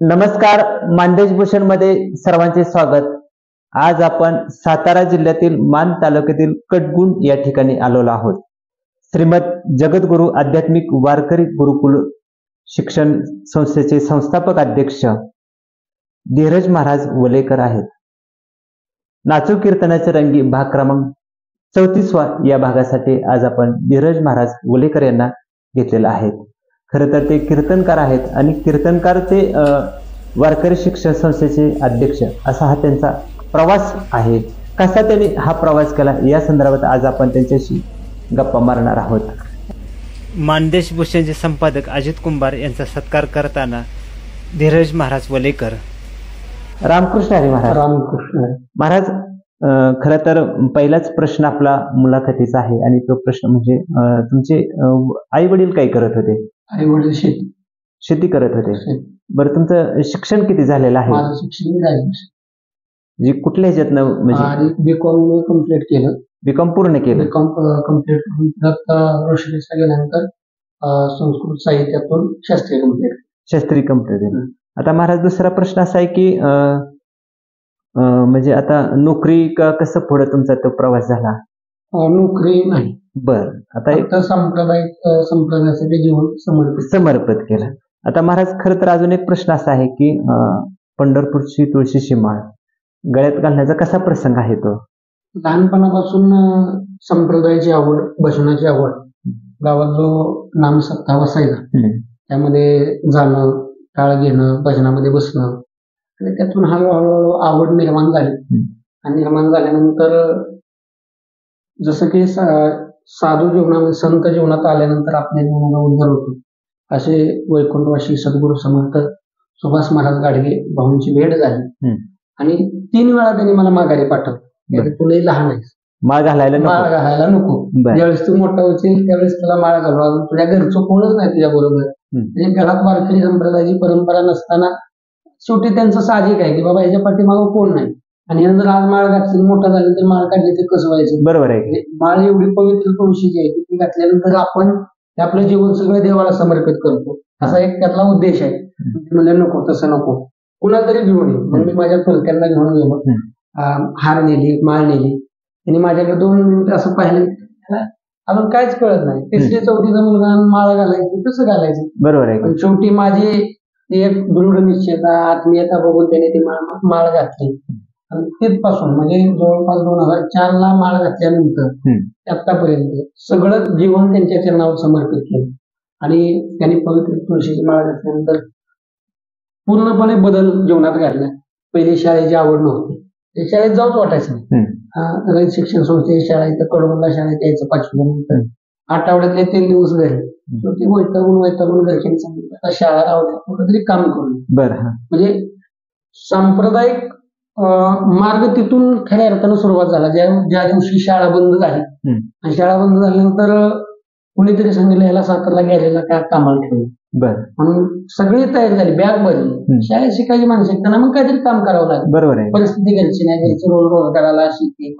नमस्कार. मानदेश भूषण मध्ये सर्वांचे स्वागत. आज आपण सातारा जिल्ह्यातील मान तालुक्यातील कटगुण या ठिकाणी आलेलो आहोत. श्रीमद जगद्गुरु आध्यात्मिक वारकरी गुरुकुल शिक्षण संस्थेचे संस्थापक अध्यक्ष धीरज महाराज वलेकर आहेत. नाचू कीर्तनाचे रंगी भाग क्रमांक 34 या भागासाठी आज आपण धीरज महाराज वलेकर यांना घेतलेला आहे. खरं तर ते कीर्तनकार आहेत आणि कीर्तनकार ते वारकरी शिक्षण संस्थेचे अध्यक्ष असा हा त्यांचा प्रवास आहे. कसा त्यांनी हा प्रवास केला या संदर्भात आज आपण त्यांच्याशी गप्पा मारणार आहोत. मानदेश भूषणचे संपादक अजित कुंभार यांचा सत्कार करताना धीरज महाराज वलेकर. रामकृष्ण हरी महाराज. रामकृष्ण महाराज, खरं तर पहिलाच प्रश्न आपला मुलाखतीचा आहे आणि तो प्रश्न म्हणजे तुमचे आई वडील काय करत होते? आई वडील शेती करत होते. बरं, तुमचं शिक्षण किती झालेलं आहे? माझं शिक्षण झालं जे कुठल्या ह्याच्यातनं म्हणजे बीकॉम कम्प्लीट केलं. बीकॉम पूर्ण केलं. बीकॉम कम्प्लीट करून रोशनीला गेल्यानंतर संस्कृत साहित्यातून शास्त्री कम्प्लीट. आता महाराज, दुसरा प्रश्न असा आहे की म्हणजे आता नोकरी का कसं पुढे तुमचा तो प्रवास झाला? नोकरी नाही. बर, आता संप्रदायासाठी जीवन समर्पित केलं. आता महाराज, खरं तर अजून एक प्रश्न असा आहे की पंढरपूरची तुळशीची माळ गळ्यात घालण्याचा कसा प्रसंग आहे तो? लहानपणापासून संप्रदायाची आवड, भजनाची आवड. गावात जो नामसप्ताह बसायचा त्यामध्ये जाणं, टाळ घेणं, भजनामध्ये बसणं आणि त्यातून हळूहळू आवड निर्माण झाली. आणि निर्माण झाल्यानंतर जसं की साधू जीवनामध्ये, संत जीवनात आल्यानंतर आपल्या जीवनाला उद्धार होतो. असे वैकुंठवासी सद्गुरू समर्थ सुभाष महाराज गाडगे भाऊंची भेट झाली आणि 3 वेळा त्यांनी मला माघारी पाठवलं. तुलाही लहान आहेस, माळ घालायला नको. ज्यावेळेस तू मोठा होशील त्यावेळेस तुला माळ घालू. अजून तुझ्या घरचं कोणच नाही तुझ्या बरोबर. म्हणजे घरात वारकरी संप्रदायाची परंपरा नसताना शेवटी त्यांचं साहजिक आहे की बाबा याच्या पाठीमागं कोण नाही. आणि जर आज माळ घातली, मोठा झाली तर माळ काढली तर कसं व्हायचं? बरोबर आहे. माळ एवढी पवित्र तुळशीची आहे की ती घातल्यानंतर आपण आपलं जीवन सगळं देवाला समर्पित करतो. असा एक त्यातला उद्देश आहे. म्हणजे नको, तसं नको, कुणाला तरी घेऊन ये. म्हणून मी माझ्या चुलत्यांना घेऊन गेलो. हार नेली, माळ नेली. त्यांनी माझ्याकडे 2 मिनिटं असं पाहिलं. अजून काहीच कळत नाही. 3री 4थीचा मुलगा माळ घालायची, कसं घालायचं? बरोबर आहे. पण शेवटी माझी एक दृढ निश्चयता, आत्मीयता बघून त्याने ती माळ घातली. आणि तिथपासून म्हणजे जवळपास 2004ला माळ घातल्यानंतर आतापर्यंत सगळं जीवन त्यांच्या चरणावर समर्पित केलं. आणि त्यांनी पवित्र तुळशीची माळ घातल्यानंतर पूर्णपणे बदल जीवनात घडला. पहिली शाळेची आवड नव्हती, ते शाळेत जाऊच वाटायचं नाही. रयत शिक्षण संस्थेची शाळा इथं कडवंला शाळेत यायचं 5वी नंतर. आठवड्यातले 3 दिवस घरी. ते वैतागून घरच्यांनी सांगितलं आता शाळा राहू, कुठंतरी काम करू. म्हणजे सांप्रदायिक मार्ग तिथून खऱ्या अर्थानं सुरुवात झाला. ज्या दिवशी शाळा बंद झाली आणि शाळा बंद झाल्यानंतर कुणीतरी सांगितलं याला सातारला गेलेला काय कामाला ठेवलं. म्हणून सगळी तयारी झाली, बॅग भरली. शाळेत शिकायची मानसिकता ना, मग काहीतरी काम करावं लागेल. बरोबर आहे. परिस्थिती घरची नाही, घरची रोजगाराला शेती,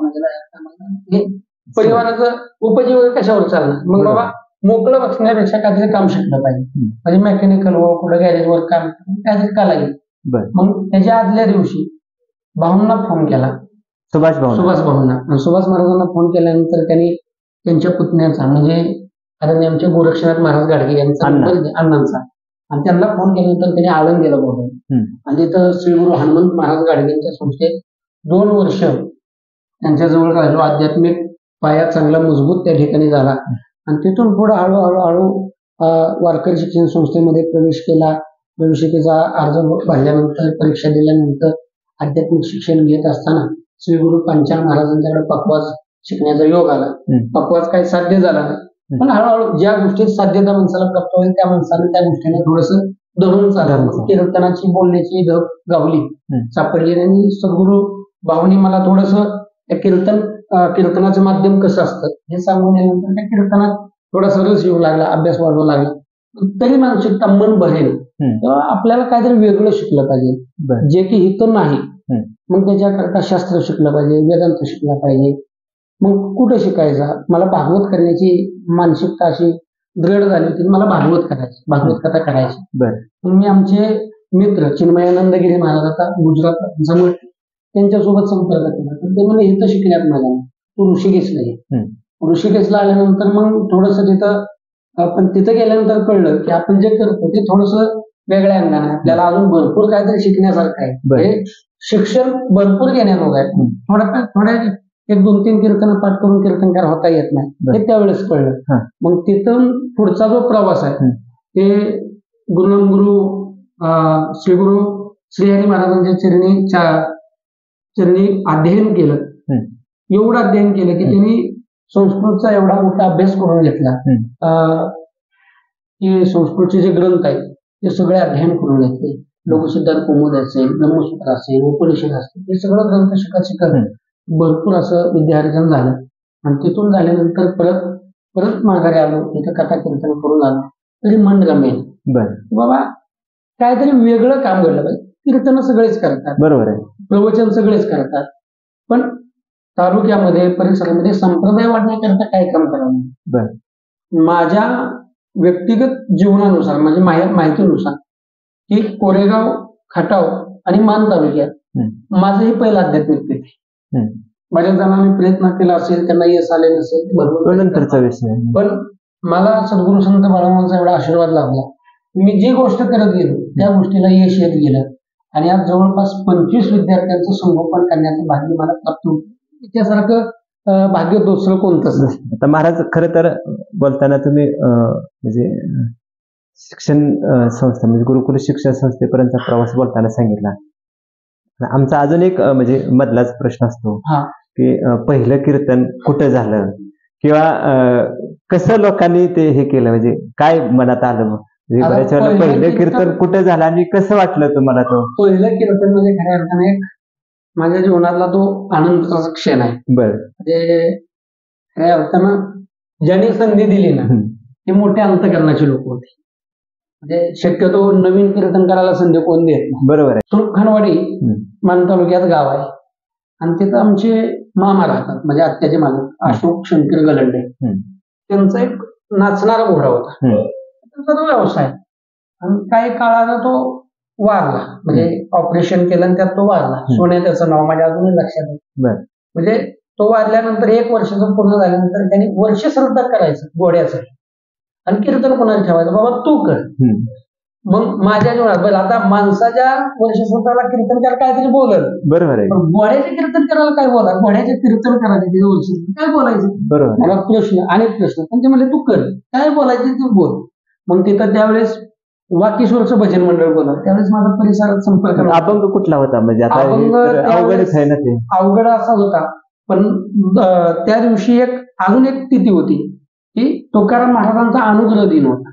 परिवाराचं उपजीवन कशावर चालणार? मग बाबा मोकळं बसण्यापेक्षा काहीतरी काम शिकलं पाहिजे. म्हणजे मेकॅनिकल वर, कुठं गॅरेजवर काम काहीतरी का लागेल. मग त्याच्या आदल्या दिवशी भाऊंना फोन केला, सुभाष भाऊंना. सुभाष महाराजांना फोन केल्यानंतर त्यांनी त्यांच्या पुतण्याचा म्हणजे आमच्या गोरक्षनाथ महाराज गाडगे यांचा अण्णांचा, आणि त्यांना फोन केल्यानंतर त्यांनी आळंदीला बोलवलं. आणि तिथं श्री गुरु हनुमंत महाराज गाडगेंच्या संस्थेत 2 वर्ष त्यांच्याजवळ राहिलो. आध्यात्मिक पाया चांगला मजबूत त्या ठिकाणी झाला. आणि तिथून पुढे हळूहळू वारकरी शिक्षण संस्थेमध्ये प्रवेश केला. प्रवेशिकेचा अर्ज भरल्यानंतर, परीक्षा दिल्यानंतर आध्यात्मिक शिक्षण घेत असताना श्री गुरु पंचाल महाराजांच्याकडे पक्वाज शिकण्याचा योग आला. पक्वाज काही साध्य झाला नाही, पण हळूहळू ज्या गोष्टीत साध्यता माणसाला प्राप्त होईल त्या माणसाने त्या गोष्टीने थोडस धरून चाललं. कीर्तनाची, बोलण्याची ढग गावली, सापडली. आणि सद्गुरु भाऊनी मला थोडस कीर्तनाचं माध्यम कसं असतं हे सांगून दिल्यानंतर त्या कीर्तनात थोडासा रस येऊ लागला, अभ्यास वाढवू लागला. तरी मानसिकता मन भरेल तेव्हा आपल्याला काहीतरी वेगळं शिकलं पाहिजे, जे की इथं नाही. मग त्याच्याकरता शास्त्र शिकलं पाहिजे, वेदांत शिकलं पाहिजे. मग कुठे शिकायचा? मला भागवत करण्याची मानसिकता अशी दृढ झाली होती, मला भागवत कथा करायची. मग मी आमचे मित्र चिन्मयानंद गिरी महाराज आता गुजरात जमळ त्यांच्यासोबत संपर्क केला तर ते म्हणजे इथं शिकण्यात मला तो ऋषिकेशला आहे. ऋषिकेशला आल्यानंतर मग थोडस तिथं आपण तिथं गेल्यानंतर कळलं की आपण जे करतो ते थोडस वेगळ्या अंगाने आपल्याला अजून भरपूर काहीतरी शिकण्यासारखं आहे. हे शिक्षण भरपूर घेण्याजोगं आहे. थोड्या एक 2-3 कीर्तन पाठ करून कीर्तनकार होता येत नाही हे त्यावेळेस कळलं. मग तिथून पुढचा जो प्रवास आहे ते गुरु श्रीगुरु श्रीहरी महाराजांच्या चरणी अध्ययन केलं. एवढं अध्ययन केलं की त्यांनी संस्कृतचा एवढा मोठा अभ्यास करून घेतला की संस्कृतचे जे ग्रंथ आहेत ते सगळे अध्ययन करून घेतले. लोकसिद्धांत कौमुद असेल, ब्रह्मसूत्र असेल, उपनिषद असतील, हे सगळं ग्रंथ शिकत भरपूर असं विद्यार्जन झालं. आणि तिथून झाल्यानंतर परत माघारी आलो, तिथं कथा कीर्तन करून आलो तरी मन गमेल बाबा काहीतरी वेगळं काम घडलं पाहिजे. कीर्तन सगळेच करतात, बरोबर आहे, प्रवचन सगळेच करतात, पण तालुक्यामध्ये परिसरामध्ये संप्रदाय वाढण्याकरता काय काम करावं. माझ्या व्यक्तिगत जीवनानुसार म्हणजे माहितीनुसार की कोरेगाव, खटाव आणि मान तालुक्यात माझंही पहिलं आध्यात्मिक पीठ आहे. बऱ्याच जणांनी प्रयत्न केला असेल, त्यांना यश आले नसेल, भरपूर नंतरचा विषय. पण मला सद्गुरू संत बाळामामांचा एवढा आशीर्वाद लाभला. मी जी गोष्ट करत गेलो त्या गोष्टीला यश येत गेलं आणि आज जवळपास 25 विद्यार्थ्यांचं संगोपन करण्याचं भाग्य मला प्राप्त होतं. त्यासारखं भाग्य दुसरं कोणतंच नाही. आता महाराज खरं तर बोलताना तुम्ही म्हणजे शिक्षण संस्था म्हणजे गुरुकुल शिक्षण संस्थेपर्यंतचा प्रवास बोलताना सांगितला. आमचा अजून एक म्हणजे मधलाच प्रश्न असतो की पहिलं कीर्तन कुठं झालं किंवा कसं लोकांनी ते हे केलं, म्हणजे काय मनात आलं, म्हणजे बऱ्याच वेळेला पहिलं कीर्तन कुठं झालं आणि कसं वाटलं तुम्हाला? तो पहिलं कीर्तन म्हणजे खऱ्या अर्थाने माझ्या जीवनातला तो आनंदाचा क्षण आहे. म्हणजे खऱ्या अर्थानं ज्यांनी संधी दिली ना ते मोठे अंतकरणाचे लोक होते. म्हणजे शक्यतो नवीन कीर्तन करायला संधी कोण देत नाही. बरोबर आहे. सुरखानवाडी मान तालुक्यात गाव आहे आणि तिथं आमचे मामा राहतात, म्हणजे आत्याचे मालक अशोक शंकर गलंडे. त्यांचा एक नाचणारा घोडा होता, त्यांचा तो व्यवसाय. आणि काही काळानं तो वारला, म्हणजे ऑपरेशन केलं आणि त्यात तो वारला. सोन्या त्याचं नाव माझ्या अजूनही लक्षात आहे. म्हणजे तो वारल्यानंतर 1 वर्षाचं पूर्ण झाल्यानंतर त्यांनी वर्ष श्रद्धा करायचं घोड्याचं आणि कीर्तन कोणाला ठेवायचं, बाबा तू कर. मग माझ्या जीवनात बरं आता माणसाच्या वर्ष श्रद्धाला कीर्तन करायला काहीतरी बोलल, बरोबर आहे, पण घोड्याचे कीर्तन करायला काय बोला, घोड्याचे कीर्तन करायचे वर्ष काय बोलायचं, बरोबर. मला प्रश्न अनेक प्रश्न, पण ते म्हणले तू कर, काय बोलायचे तू बोल. मग तिथं त्यावेळेस वाकीश्वरचं भजन मंडळ बोला, त्यावेळेस माझा परिसरात संपर्क. अभंग कुठला होता? म्हणजे अवघडच आहे ना ते. अवघड असा होता, पण त्या दिवशी अजून एक तिथी होती की तुकाराम महाराजांचा अनुग्रह दिन होता,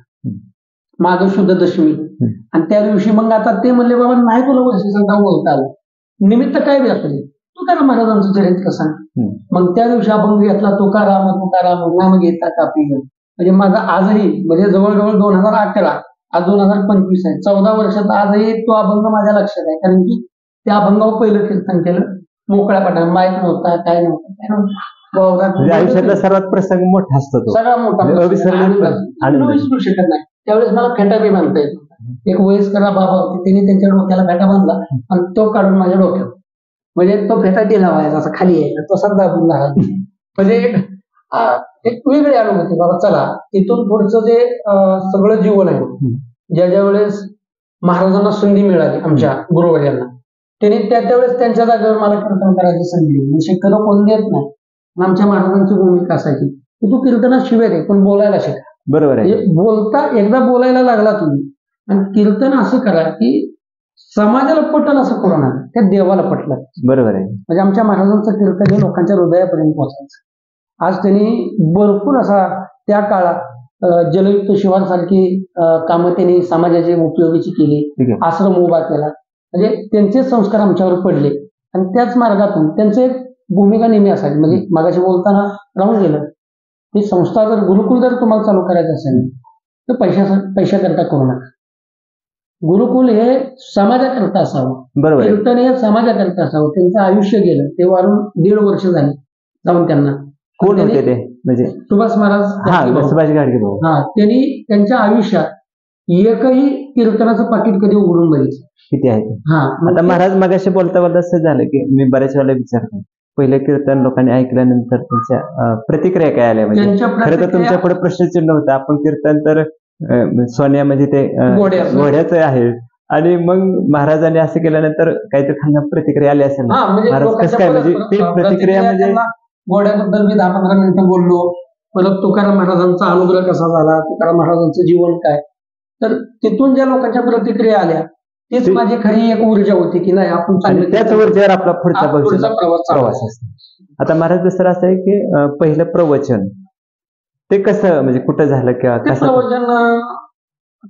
माघ शुद्ध दशमी. आणि त्या दिवशी मग आता ते म्हणले बाबा नाही तुला वर्षाचा बोलता आलं, निमित्त काय बी असू दे, तुकाराम महाराजांचं चरित्र सांग. मग त्या दिवशी अभंग घेतला, तुकाराम तुकाराम नाम घेता कापी. म्हणजे माझा आजही म्हणजे जवळजवळ 2011 आज 2025 आहे, 14 वर्षात आजही तो अभंग माझ्या लक्षात आहे. कारण की त्या अभंगावर पहिलं कीर्तन केलं मोकळ्या पाठाने, माहीत नव्हता काय नव्हतं. आयुष्यातला सर्वात प्रसंग मोठा असतो, सगळा मोठा, विसरू शकत नाही. त्यावेळेस मला फेटा बी बांधता येत होता. एक वयस्कर बाबा होते, त्यांनी त्यांच्या डोक्याला फेटा बांधला आणि तो काढून माझ्या डोक्यावर, म्हणजे तो फेटा दिला व्हायचा असा खाली यायचा, तो सध्या दाबून राहा. म्हणजे एक वेगळी अनुभूती. बाबा चला इथून पुढचं जे सगळं जीवन आहे, ज्या वेळेस महाराजांना संधी मिळाली आमच्या गुरुवर्यांना, त्यांनी त्यावेळेस त्यांच्या जागेवर मला कीर्तन करायची संधी दिली. शक्यतो कोण देत नाही. आमच्या महाराजांची भूमिका असायची की तू कीर्तनात शिवाय दे पण बोलायला शिका, बरोबर आहे. बोलता एकदा बोलायला लागला तुम्ही आणि कीर्तन असं करा की समाजाला पटल असं करू नका, त्या देवाला पटलं, बरोबर आहे. म्हणजे आमच्या महाराजांचं कीर्तन हे लोकांच्या हृदयापर्यंत पोहोचायचं. आज त्यांनी भरपूर असा त्या काळात जलयुक्त शिवार सारखी कामं त्यांनी समाजाची उपयोगीची केली, आश्रम उभा केला. म्हणजे त्यांचे संस्कार आमच्यावर पडले आणि त्याच मार्गातून त्यांचं एक भूमिका नेहमी असायची. म्हणजे मागाशी बोलताना राहून गेलं की संस्था जर गुरुकुल जर तुम्हाला चालू करायचं असेल तर पैशाकरता करू नका. गुरुकुल हे समाजाकरता असावं, बरोबर. कीर्तन हे समाजाकरता असावं. त्यांचं आयुष्य गेलं, ते वारून 1.5 वर्ष झाले जाऊन. त्यांना कोण होते ते? म्हणजे सुभाष महाराज, सुभाष गाडगे भाऊ. त्यांनी त्यांच्या आयुष्यात एकही कीर्तनाचं पाकिट कधी उघडून बघितलं किती आहे ते? हा आता महाराज मगाशी बोलता बोलता असं झालं की मी बऱ्याच वेळेला विचारतो, पहिले कीर्तन लोकांनी ऐकल्यानंतर त्यांच्या प्रतिक्रिया काय आल्या? म्हणजे त्यांच्या खरं तर प्रतिक्रिया तुमच्या पुढे प्रश्नचिन्ह होतं. आपण कीर्तन तर सोन्या म्हणजे ते घोड्याचं आहे, आणि मग महाराजांनी असं केल्यानंतर काहीतरी खांना प्रतिक्रिया आली असेल ना? हा म्हणजे महाराज कसं काय, म्हणजे ते प्रतिक्रिया म्हणजे घोड्याबद्दल मी 10-15 मिनिटं बोललो. परत तुकाराम महाराजांचा अनुग्रह कसा झाला, तुकाराम महाराजांचं जीवन काय, तर तिथून ज्या लोकांच्या प्रतिक्रिया आल्या तीच माझी खरी एक ऊर्जा होती की नाही आपण आणि त्याच ऊर्जेवर आपला पुढचा प्रवास असतो. आता महाराज दुसरं असं आहे की पहिलं प्रवचन ते कसं, म्हणजे कुठं झालं किंवा कसं? प्रवचन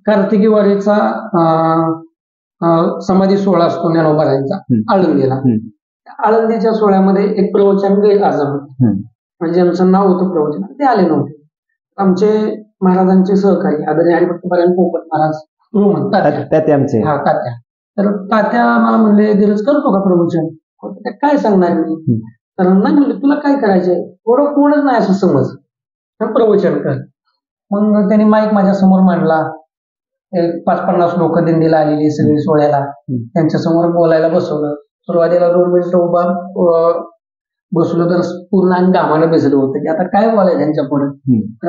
कार्तिकी वारीचा समाधी सोहळा असतो ज्ञानोबारायांचा आळंदीला. आळंदीच्या सोहळ्यामध्ये एक प्रवचन गैरहजर होते, म्हणजे ज्यांचं नाव होतं प्रवचन ते आले नव्हते. आमचे महाराजांचे सहकारी आदरणीय हरिभक्तपरायण पोपट महाराज आमचे तात्या, तर तात्या मला म्हणले धीरज करतो का प्रवचन? काय सांगणार मी? तर नाही म्हणले तुला काय करायचंय, थोडं कोणच नाही असं समज, प्रवचन कर. मग त्यांनी माईक माझ्या समोर मांडला. 50-50 लोक दिंडीला आलेली सगळी सोहळ्याला, त्यांच्या समोर बोलायला बसवलं. सुरुवातीला 2 मिनिटं उभा बसलो तर पूर्ण आणि घामानं भिजलं होतं की आता काय बोलायचं त्यांच्या पुढे.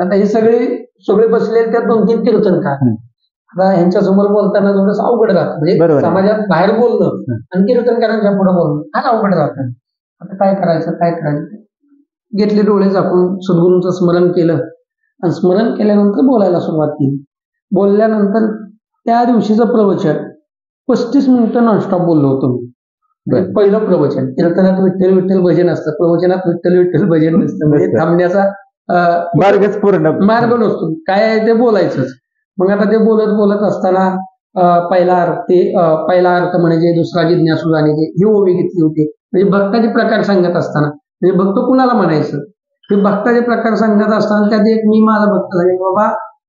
आता हे सगळे बसले त्यात 2-3 कीर्तनकार. आता ह्यांच्या समोर बोलताना थोडंसं अवघड राहतं, म्हणजे समाजात बाहेर बोलणं आणि कीर्तनकारांच्या पुढे बोलणं हा अवघड राहतं. आता काय करायचं, घेतले डोळे झाकून सद्गुरूंचं स्मरण केलं आणि स्मरण केल्यानंतर बोलायला सुरुवात केली. बोलल्यानंतर त्या दिवशीचं प्रवचन 35 मिनिटं नॉनस्टॉप बोललो होतो मी. पहिलं प्रवचन. कीर्तनात विठ्ठल विठ्ठल भजन असतं, प्रवचनात विठ्ठल विठ्ठल भजन नसतं, म्हणजे थांबण्याचा मार्ग नसतो, काय आहे ते बोलायचंच. मग आता ते बोलत असताना पहिला अर्थ म्हणजे दुसरा जिज्ञासू जाणे ही ओवी घेतली होती. म्हणजे भक्ताचे प्रकार सांगत असताना, म्हणजे भक्त कुणाला म्हणायचं हे भक्ताचे प्रकार सांगत असताना त्यात एक मी माझा भक्त झाले, बाबा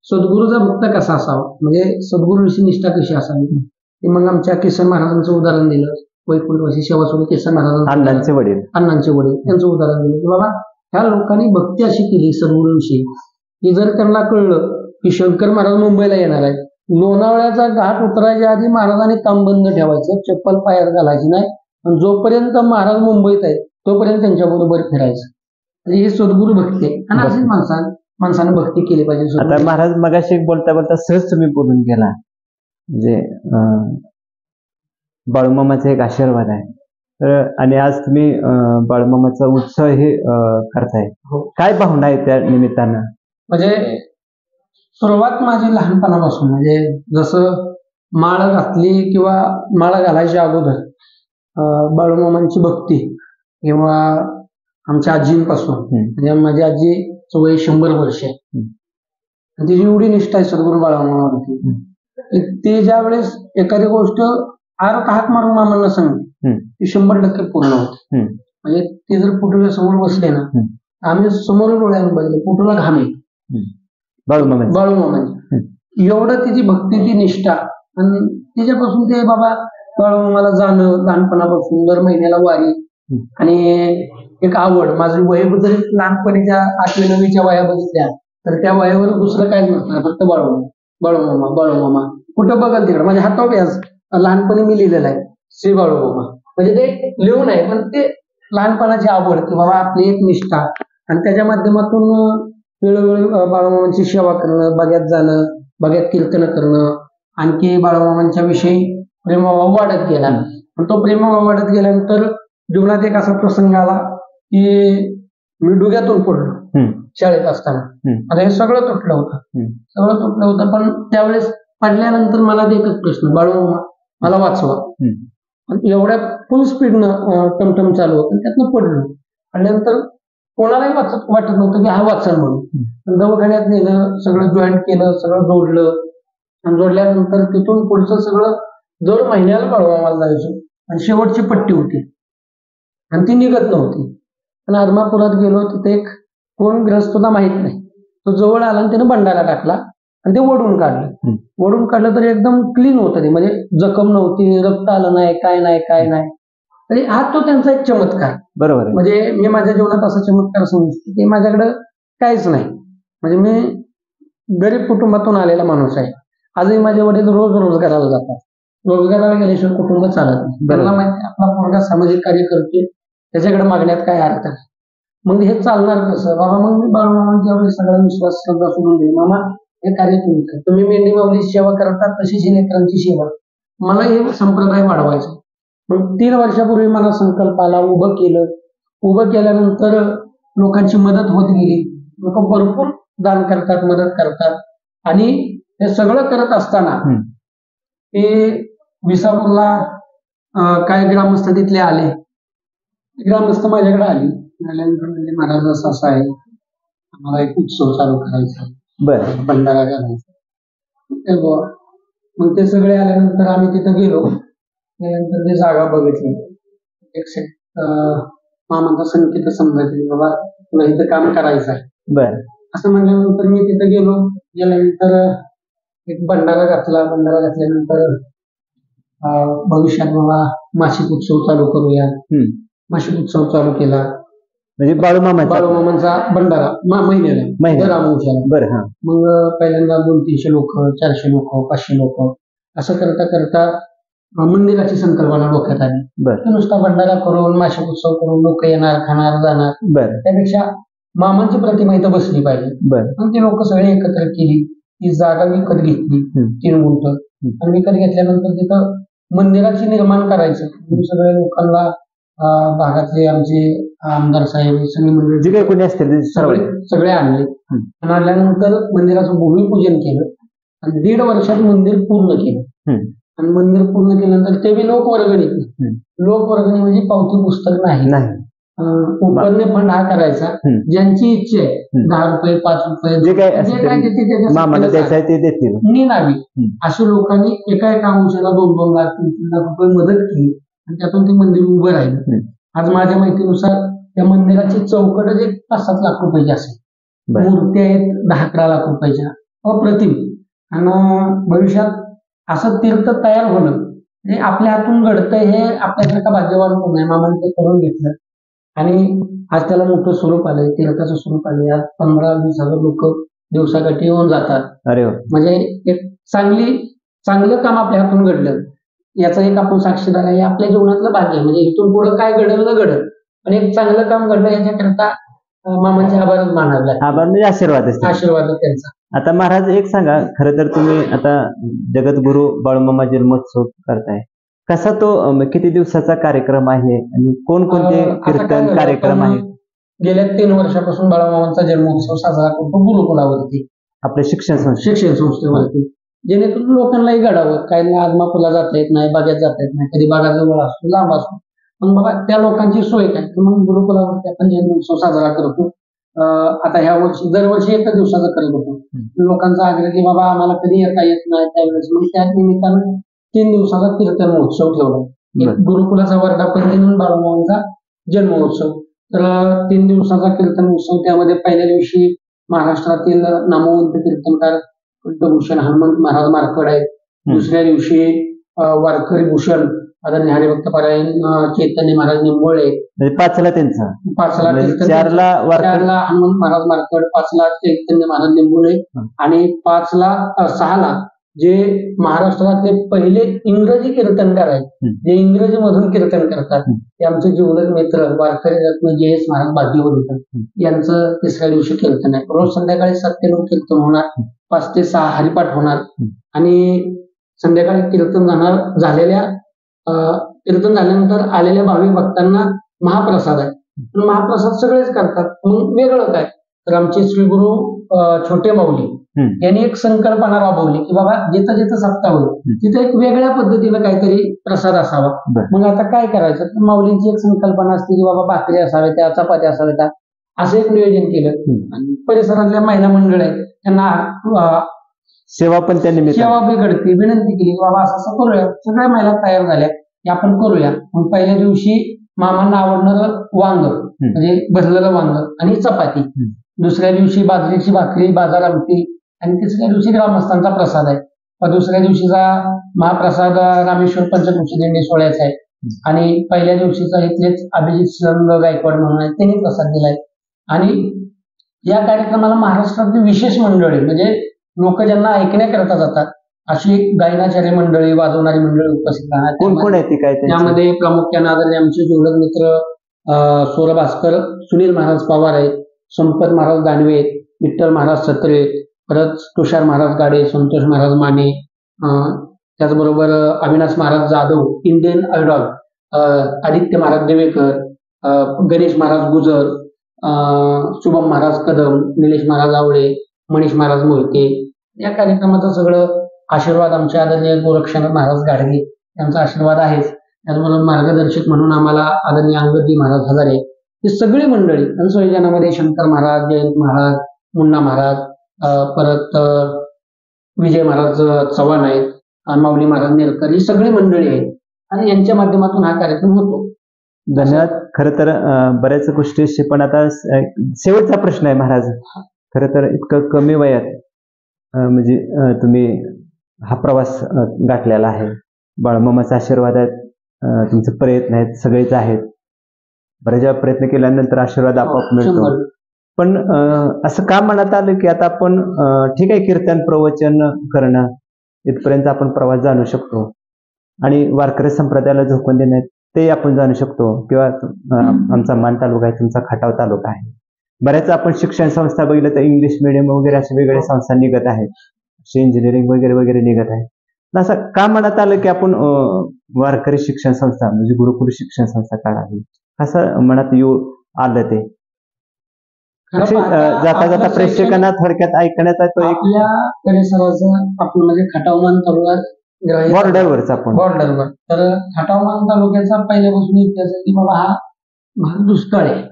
सद्गुरूचा भक्त कसा असावा, म्हणजे सद्गुरूविषयी निष्ठा कशी असावी. ते मग आमच्या किसन महाराजांचं उदाहरण दिलं. वैकुंठवासी सेवा सुरू किसन महाराज अण्णांचे वडील त्यांचं उदाहरण दिलं की बाबा ह्या लोकांनी भक्ती अशी केली सद्गुरूंविषयी की जर त्यांना कळलं की शंकर महाराज मुंबईला येणार आहेत, लोणावळ्याचा घाट उतरायच्या आधी महाराजांनी काम बंद ठेवायचं, चप्पल पायावर घालायची नाही, आणि जोपर्यंत महाराज मुंबईत आहेत तोपर्यंत त्यांच्याबरोबर फिरायचं. म्हणजे ही सद्गुरू भक्ती आहे आणि अशीच माणसाने भक्ती केली पाहिजे. आता महाराज मगाशी बोलता बोलता सहज तुम्ही बोलून गेला, म्हणजे बाळूमामाचा एक आशीर्वाद आहे, तर आणि आज तुम्ही बाळूमामाचा उत्सव हे करताय, काय भावना आहे त्या निमित्तानं? म्हणजे सुरुवात माझी लहानपणापासून, म्हणजे जसं माळ घातली किंवा माळ घालायच्या अगोदर बाळूमामांची भक्ती किंवा आमच्या आजींपासून, म्हणजे माझी आजीचं वय 100 वर्ष आहे, तिची एवढी निष्ठा आहे सद्गुरू बाळूमामावरती, ती ज्या वेळेस एखादी गोष्ट हाक मारून मामांना सांगते ती 100% पूर्ण होते. म्हणजे ते जर पुटुल्या समोर बसले ना, आम्ही समोर डोळ्यानं बघितलं पुटुला घाम येतो बाळूमामांची, एवढं तिची भक्ती, ती निष्ठा. आणि तिच्यापासून ते बाबा बाळूमामाला जाणं, लहानपणापासून दर महिन्याला वारी, आणि एक आवड. माझी वय जरी लहानपणीच्या 8वी-9वीच्या वया बघितल्या तर त्या वयावर दुसरं काहीच नसणार, फक्त बाळूमामा कुठं बघाल तिकडं. माझ्या हातावर व्याज लहानपणी मी लिहिलेलं आहे श्री बाळूमामा, म्हणजे ते लिहून आहे पण ते लहानपणाची आवड की बाबा आपली एक निष्ठा. आणि त्याच्या माध्यमातून वेळोवेळी बाळूमामांची सेवा करणं, बागेत जाणं, बागेत कीर्तन करणं, आणखी बाळूमामांच्या विषयी प्रेमभाव वाढत गेला. आणि तो प्रेमभाव वाढत गेल्यानंतर जीवनात एक असा प्रसंग आला की मी डुग्यातून पडलो शाळेत असताना. आता हे सगळं तुटलं होतं, पण त्यावेळेस पडल्यानंतर मला एकच प्रश्न, बाळूमामा मला वाचवा. एवढ्या फुल स्पीडनं टमटम चालू होतं, त्यातनं पडल्यानंतर कोणालाही वाटत नव्हतं की हा वाचन म्हणून. दवाखान्यात नेलं, सगळं जॉईंट केलं, सगळं जोडलं, आणि जोडल्यानंतर तिथून पुढचं सगळं दर महिन्याला बाळूमामाला जायचं. आणि शेवटची पट्टी होती आणि ती निघत नव्हती. आणि आदमापुरात गेलो, तिथे एक कोण ग्रस्तता माहित नाही, तो जवळ आला आणि त्यानं बंडाला टाकला आणि ते ओढून काढलं तर एकदम क्लीन होतं ते, म्हणजे जखम नव्हती, रक्त आलं नाही, काय नाही. म्हणजे हा तो त्यांचा एक चमत्कार. बरोबर. म्हणजे मी माझ्या जीवनात असा चमत्कार समजतो ते माझ्याकडे काहीच नाही. म्हणजे मी गरीब कुटुंबातून आलेला माणूस आहे, आजही माझे वडील रोज रोजगाराला जातात. रोजगाराला गेल्याशिवाय कुटुंब चालत नाही. त्यांना माहिती आपला पोरगा सामाजिक कार्य करते, त्याच्याकडे मागण्यात काय अर्थ नाही. मग हे चालणार कसं बाबा? मग मी बाळूमामांच्या वेळेस सगळा विश्वास श्रद्धा सोडून दिली. मामा हे कार्य तुम्ही मेंढी माऊलीची सेवा करतात तशीच ही लेकरांची सेवा, मला हे संप्रदाय वाढवायचा. मग 3 वर्षापूर्वी मला संकल्प आला, उभं केलं. उभं केल्यानंतर लोकांची मदत होत गेली. लोक भरपूर दान करतात, मदत करतात. आणि हे सगळं करत असताना ते विसापूरला काय ग्रामस्थ तिथले आले. ग्रामस्थ माझ्याकडे आली. म्हणजे महाराज असं आहे, आम्हाला एक उत्सव चालू करायचा, बरं, भंडारा करायचा. मग ते सगळे आल्यानंतर आम्ही तिथं गेलो. त्यानंतर ते जागा बघितली. एक मामांचा संकेत समजायचे, बाबा तुला इथं काम करायचं आहे. बरं, असं म्हणल्यानंतर मी तिथं गेलो. गेल्यानंतर एक भंडारा घातला. भंडारा घातल्यानंतर भविष्यात मला मासिक उत्सव चालू करूया. मासिक उत्सव चालू केला. म्हणजे बाळूमामांचा भंडारा महिन्याला अमावस्याला. बरं, हा. मग पहिल्यांदा 200-300 लोक, 400 लोक, 500 लोक असं करता करता मंदिराची संकल्पना डोक्यात आली. नुसता भंडारा करून मासिक उत्सव करून लोक येणार, खाणार, जाणार. त्यापेक्षा मामांची प्रतिमा इथं बसली पाहिजे. मग ती लोक सगळे एकत्र केली. ती जागा विकत घेतली 3 गुंठ. आणि विकत घेतल्यानंतर तिथं मंदिराची निर्माण करायचं. सगळ्या लोकांना भागातले आमचे आमदार साहेब सगळे मंदिर जे काही कोणी असतील सगळे आणले. आणि आणल्यानंतर मंदिराचं भूमिपूजन केलं. आणि 1.5 वर्षात मंदिर पूर्ण केलं. आणि मंदिर पूर्ण केल्यानंतर ते बी लोकवर्गणी. लोकवर्गणी म्हणजे पावती पुस्तक नाही. उपकरणे फंड हा करायचा. ज्यांची इच्छा आहे 10 रुपये, 5 रुपये जे काय देतील नावी अशा लोकांनी एका अंशाला 2-2 लाख 3-3 लाख रुपये मदत केली. आणि त्यातून ते मंदिर उभं राहिलं. आज माझ्या माहितीनुसार त्या मंदिराची चौकटच 5-7 लाख रुपयाची असेल. मूर्ती आहेत 10-11 लाख रुपयाच्या, अप्रतिम. आणि भविष्यात असं तीर्थ तयार होणं हे आपल्या हातून घडतंय. हे आपल्यासारखा भाग्यवान कोण आहे? मामाने ते करून घेतलं. आणि आज त्याला मोठं स्वरूप आलंय, तीर्थाचं स्वरूप आलंय. आज 15-20 हजार लोक दिवसाकाठी येऊन जातात. म्हणजे एक चांगलं काम आपल्या हातून घडलं, याचा एक आपण साक्षीदार आहे. आपल्या जीवनातलं भाग्य. म्हणजे इथून पुढे काय घडलं न घडलं, पण एक चांगलं काम घडलं याच्याकरता मामांचे आभारच मानावे. आभार म्हणजे आशीर्वाद त्यांचा. आता महाराज एक सांगा, खरं तर तुम्ही आता जगद्गुरु बाळूमामा जन्मोत्सव करताय, कसा तो किती दिवसाचा कार्यक्रम आहे आणि कोणकोणते कीर्तन कार्यक्रम आहेत? गेल्या 3 वर्षापासून बाळूमामांचा जन्मोत्सव साजरा करतो गुरुकुलावरती, आपल्या शिक्षण संस्थेवरती. जेणेकरून लोकांनाही घडावं. काही आदमापूरला जाता येत नाही, बागेत जाता येत नाही, कधी बागा जवळ असतो, लांब असतो. पण बाबा त्या लोकांची सोय काय, तर मग गुरुकुलावरती आपण जन्मोत्सव साजरा करतो. आता ह्या वर्षी दरवर्षी 1 दिवसाचा करत होतो. लोकांचा आग्रह की बाबा आम्हाला कधी येता येत नाही, त्यावेळेस मग त्या निमित्तानं 3 दिवसाचा कीर्तन महोत्सव ठेवला. गुरुकुलाचा वर्धापन दिन म्हणून बाळूमामांचा जन्मोत्सव. तर 3 दिवसाचा कीर्तन उत्सव. त्यामध्ये पहिल्या दिवशी महाराष्ट्रातील नामवंत कीर्तनकार कंठभूषण हनुमंत महाराज मारकड आहेत. दुसऱ्या दिवशी वारकरी भूषण आदरणीय हरिभक्त पारायण चैतन्य महाराज निंबोळे. 5ला त्यांचा 4ला हनुमंत महाराज मारकड, 5ला चैतन्य महाराज निंबोळे आणि 6ला जे महाराष्ट्रातले पहिले इंग्रजी कीर्तनकार आहेत, जे इंग्रजी मधून कीर्तन करतात, ते आमचे जिवलग मित्र वारकरी रत्न JS महाराज भाग्यवंत यांचं 3ऱ्या दिवशी कीर्तन आहे. रोज संध्याकाळी 7 ते 9 कीर्तन होणार, 5 ते 6 हरिपाठ होणार. आणि संध्याकाळी कीर्तन झाल्यानंतर आलेल्या भाविक भक्तांना महाप्रसाद आहे. महाप्रसाद सगळेच करतात. मग वेगळं काय, तर आमचे श्री गुरु छोटे माऊली यांनी एक संकल्पना राबवली की बाबा जिथं जिथं सप्ताह होईल तिथे एक वेगळ्या पद्धतीनं काहीतरी प्रसाद असावा. मग आता काय करायचं, तर माऊलींची एक संकल्पना असते की बाबा भाकरी असाव्या, त्या चपात्या असाव्या, असं एक नियोजन केलं. आणि परिसरातल्या महिला मंडळ आहेत त्यांना सेवा पण त्यांनी सेवा बिघडती विनंती केली की बाबा असं करूया. सगळ्या महिला तयार झाल्या की आपण करूया. मग पहिल्या दिवशी मामांना आवडणारं वांग म्हणजे भरलेलं वांग आणि चपाती. दुसऱ्या दिवशी बाजरीची भाकरी, बाजार आमटी. आणि 3ऱ्या दिवशी ग्रामस्थांचा प्रसाद आहे. दुसऱ्या दिवशीचा महाप्रसाद रामेश्वर पंचकृषी दिंडी सोहळ्याचा आहे. आणि पहिल्या दिवशीचा इथलेच अभिजित गायकवाड म्हणून आहे, त्यांनी प्रसाद दिलाय. आणि या कार्यक्रमाला महाराष्ट्रातली विशेष मंडळी म्हणजे लोक ज्यांना ऐकण्याकरता जातात अशी गायनाचार्य मंडळी, वाजवणारी मंडळी उपस्थित राहणार. कोण कोण आहे ती काय त्यांची? त्यामध्ये प्रामुख्याने आदरणीय आमचे जीवलग मित्र सौरभास्कर सुनील महाराज पवार आहेत, संपत महाराज दानवे, विठ्ठल महाराज सत्रे, परत तुषार महाराज गाडे, संतोष महाराज माने, त्याचबरोबर अविनाश महाराज जाधव, इंडियन आयडॉल, आदित्य महाराज देवेकर, गणेश महाराज गुजर, शुभम महाराज कदम, निलेश महाराज आवळे, मनीष महाराज मोहिते. या कार्यक्रमाचं सगळं आशीर्वाद आमचे आदरणीय गोरक्षनाथ महाराज गाडगे यांचा आशीर्वाद आहेच. त्याचबरोबर मार्गदर्शक म्हणून आम्हाला आदरणीय अंगदी महाराज हजारे, ही सगळी मंडळी आणि संयोजनामध्ये शंकर महाराज, जयंत महाराज, मुन्ना महाराज, परत विजय महाराज चव्हाण आहेत, माऊली महाराज नेरकर, ही सगळी मंडळी आहेत आणि यांच्या माध्यमातून हा कार्यक्रम होतो. धन्यवाद. खरं तर बऱ्याच गोष्टी, पण आता शेवटचा प्रश्न आहे महाराज. खरं तर इतकं कमी वयात म्हणजे तुम्ही हा प्रवास गाठलेला आहे. बाळमामाचा आशीर्वाद आहेत, तुमचे प्रयत्न आहेत, सगळेच आहेत. बऱ्याच वेळा प्रयत्न केल्यानंतर आशीर्वाद आपोआप मिळतो. पण असं का मनात आलं की आता आपण ठीक आहे, कीर्तन प्रवचन करणं इथपर्यंत आपण प्रवास जाणू शकतो आणि वारकरी संप्रदायाला झोकून देण्यात ते आपण जाणू शकतो, किंवा आमचा मान तालुका आहे, तुमचा खटाव तालुका आहे. बऱ्याच आपण शिक्षण संस्था बघितलं तर इंग्लिश मिडियम वगैरे असे वेगळे संस्था निघत आहेत, इंजिनिअरिंग वगैरे वगैरे निघत आहे. असं का मनात आलं की आपण वारकरी शिक्षण संस्था म्हणजे गुरुकुल शिक्षण संस्था काढावी, असं मनात आलं ते? जाता जाता प्रेक्षकांना थोडक्यात ऐकण्याचा तो एक आपल्या परिसराचं आपण म्हणजे खटावमान तालुका बॉर्डरवरच आपण बॉर्डरवर, तर खटावमान तालुक्याचा पहिल्यापासून इतिहास आहे की बाबा हा भाग दुष्काळी आहे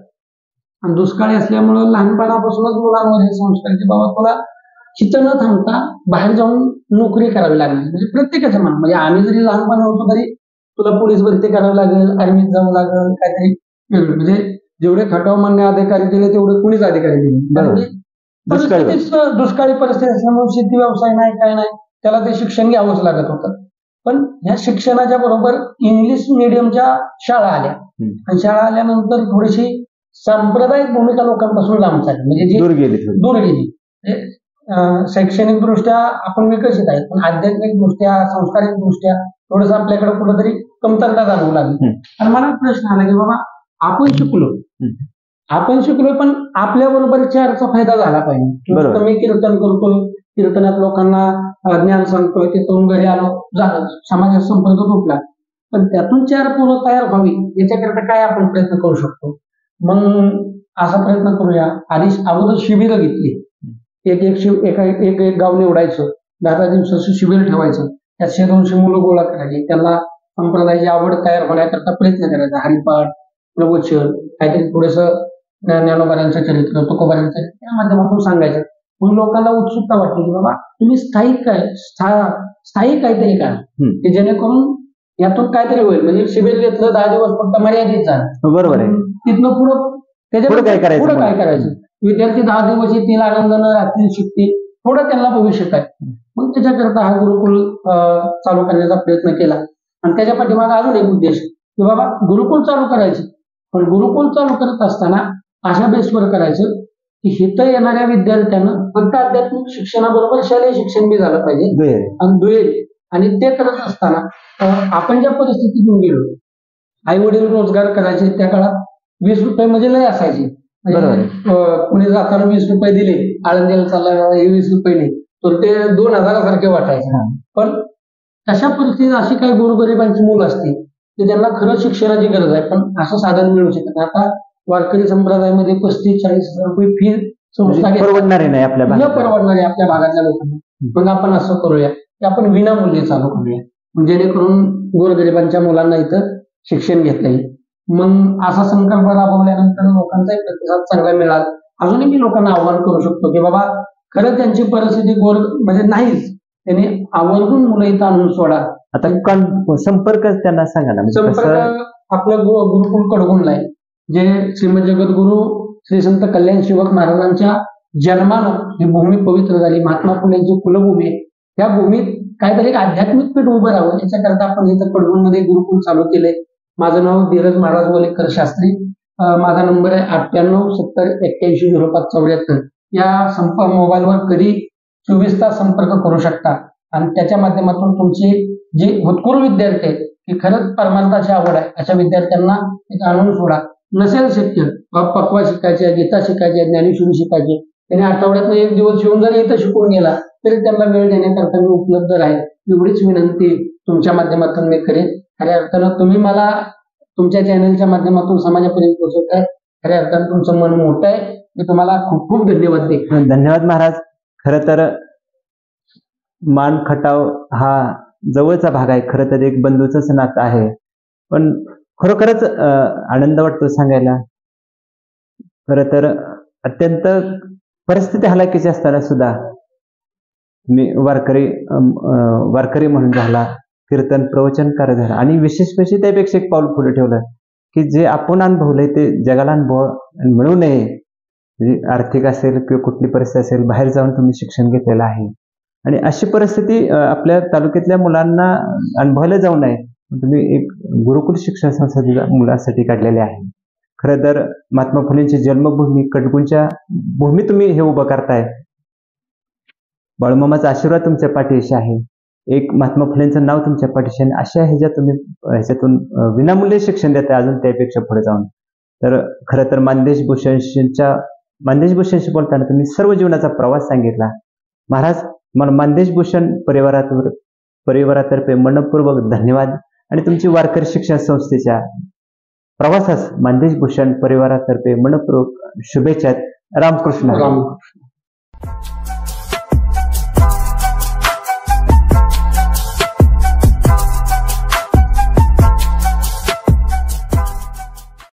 आणि दुष्काळी असल्यामुळं लहानपणापासूनच मुलांवर हे संस्कार की बाबा तुला चित्र न थांबता बाहेर जाऊन नोकरी करावी लागणार. म्हणजे प्रत्येकाचं मन, म्हणजे आम्ही जरी लहानपणी होतो तरी तुला पोलीस भरती करावी लागेल, आर्मीत जावं लागेल, काहीतरी म्हणजे जेवढे खटाव मान्य अधिकारी दिले तेवढे कुणीच अधिकारी दिले. दुष्काळी परिस्थिती असल्यामुळे शेती व्यवसाय नाही, काय नाही, त्याला ते शिक्षण घ्यावंच लागत होतं. पण ह्या शिक्षणाच्या बरोबर इंग्लिश मिडियमच्या शाळा आल्या आणि शाळा आल्यानंतर थोडीशी सांप्रदायिक भूमिका लोकांपासून लांब झाली, म्हणजे दूर गेली. शैक्षणिक दृष्ट्या आपण विकसित आहे, पण आध्यात्मिक दृष्ट्या, सांस्कारिक दृष्ट्या थोडस आपल्याकडे कुठेतरी कमतरता जाणवू लागली. आणि मला प्रश्न आला की बाबा आपण शिकलो पण आपल्या बरोबर चारचा फायदा झाला पाहिजे. मी कीर्तन करतो, कीर्तनात लोकांना ज्ञान सांगतोय, तिथून घरी आलो, झालं, समाजात संपर्क तुटला, पण त्यातून चार पोरं तयार व्हावी याच्याकरता काय आपण प्रयत्न करू शकतो. मग असा प्रयत्न करूया. अगोदर शिबिरं घेतली, एक गाव निवडायचं, 10 दिवसाचं शिबिर ठेवायचं, त्यात 100-200 मुलं गोळा करायची, त्यांना संप्रदायाची आवड तयार होण्याकरता प्रयत्न करायचा, हरिपाठ, प्रवचन, काहीतरी थोडस ज्ञानोबारांचं चरित्र, तुकोबारांचं चरित्र या माध्यमातून सांगायचं. मग लोकांना उत्सुकता वाटली की बाबा तुम्ही स्थायिक काहीतरी करा, की जेणेकरून यातून काहीतरी होईल. म्हणजे शिबिर घेतलं 10 दिवस फक्त मर्यादित झालं, बरोबर आहे. तिथनं पुढं काय करायचं, विद्यार्थी 10 दिवस येतील, आनंदानं राहतील, शिकतील, थोडं त्यांना भविष्य काय. मग त्याच्याकरता हा गुरुकुल चालू करण्याचा प्रयत्न केला. आणि त्याच्या पाठीमागे अजून एक उद्देश की बाबा गुरुकुल चालू करायचं, पण गुरुकुल चालू करत असताना अशा बेसवर करायचं की इथं येणाऱ्या विद्यार्थ्यांना फक्त आध्यात्मिक शिक्षणाबरोबर शालेय शिक्षण बी झालं पाहिजे आणि दुहेरी. आणि ते करत असताना आपण ज्या परिस्थितीतून गेलो, आई वडील रोजगार करायचे, त्या काळात 20 रुपये म्हणजे लय असायचे. कुणी जाताना 20 रुपये दिले, आळंदीला चालला, हे 20 रुपये नाही, तर ते 2000 सारखे वाटायचे. पण तशा परिस्थितीत अशी काही गोरगरिबांची मुलं असतील की त्यांना खरं शिक्षणाची गरज आहे, पण असं साधन मिळू शकत नाही. आता वारकरी संप्रदायामध्ये 35-40 हजार रुपये फी संस्था परवडणारी नाही, न परवडणारी आपल्या भागातल्या लोकांना. मग आपण असं करूया की आपण विनामूल्य चालू करूया, जेणेकरून गोरगरिबांच्या मुलांना इथं शिक्षण घेता येईल. मग असा संकल्प राबवल्यानंतर लोकांचाही प्रतिसाद चांगला मिळाला. अजूनही मी लोकांना आव्हान करू शकतो की बाबा खरं त्यांची परिस्थिती म्हणजे नाहीच, त्यांनी आवर्जून मुलं इथं आणून सोडा. आता संपर्क त्यांना सांगा ना. संपर्क आपलं गुरुकुल कडगुणला आहे, जे श्रीमद जगद्गुरु श्री संत कल्याण शिवक महाराजांच्या जन्मानं ही भूमी पवित्र झाली, महात्मा फुलेंची कुलभूमी आहे. त्या भूमीत काहीतरी एक आध्यात्मिक पीठ उभं राहावं याच्याकरता आपण इथं कडगुणमध्ये गुरुकुल चालू केलंय. माझं नाव धीरज महाराज वलेकर शास्त्री, माझा नंबर आहे 9870810574. या मोबाईलवर कधी 24 तास संपर्क करू शकता. आणि त्याच्या माध्यमातून तुमची जी भूतपूर्व विद्यार्थी आहेत की खरंच परमार्थाची आवड आहे अशा विद्यार्थ्यांना एक आणून सोडा. नसेल शक्य पक्वा शिकायचे, गीता शिकायचे, ज्ञानेश्वरी शिकायचे, त्याने आठवड्यातनं एक दिवस येऊन जरी इथं शिकून गेला तरी त्यांना वेळ देण्याकरता मी उपलब्ध राहील एवढीच विनंती तुमच्या माध्यमातून मी करेन. खऱ्या अर्थानं तुम्ही मला तुमच्या चॅनलच्या माध्यमातून समाजापर्यंत पोहोचवताय. खऱ्या अर्थानं तुमचं मन मोठं आहे. मी तुम्हाला खूप खूप धन्यवाद देतो. धन्यवाद महाराज. खरं तर मान खटाव हा जवळचा भाग आहे, खरं तर एक बंधूचंच नातं आहे. पण खरोखरच आनंद वाटतो सांगायला. खरं तर अत्यंत परिस्थिती हलाखीची असताना सुद्धा मी वारकरी म्हणून झाला, कीर्तन प्रवचनकार झाला आणि विशेष त्यापेक्षा एक पाऊल पुढे ठेवलं की जे आपण अनुभवलंय ते जगाला अनुभव मिळू नये. म्हणजे आर्थिक असेल किंवा कुठली परिस्थिती असेल, बाहेर जाऊन तुम्ही शिक्षण घेतलेलं आहे आणि अशी परिस्थिती आपल्या तालुक्यातल्या मुलांना अनुभवलं जाऊ नये तुम्ही एक गुरुकुल शिक्षण संस्था मुलांसाठी काढलेले आहे. खरं तर महात्मा फुलेंची जन्मभूमी कडगुंच्या भूमी तुम्ही हे उभं करताय. बाळूमामाचा आशीर्वाद तुमच्या पाठीशी आहे, एक महात्मा फुलेंचं नाव तुमच्या पाठीशी आहे. अशा ह्याच्यातून विनामूल्य शिक्षण देताय, अजून त्यापेक्षा पुढे जाऊन. तर खरं तर मानदेश भूषणशी बोलताना तुम्ही सर्व जीवनाचा प्रवास सांगितला. महाराज, मला मानदेश भूषण परिवारातर्फे मनपूर्वक धन्यवाद आणि तुमची वारकरी शिक्षण संस्थेच्या प्रवासास मानदेश भूषण परिवारातर्फे मनपूर्वक शुभेच्छा. रामकृष्ण.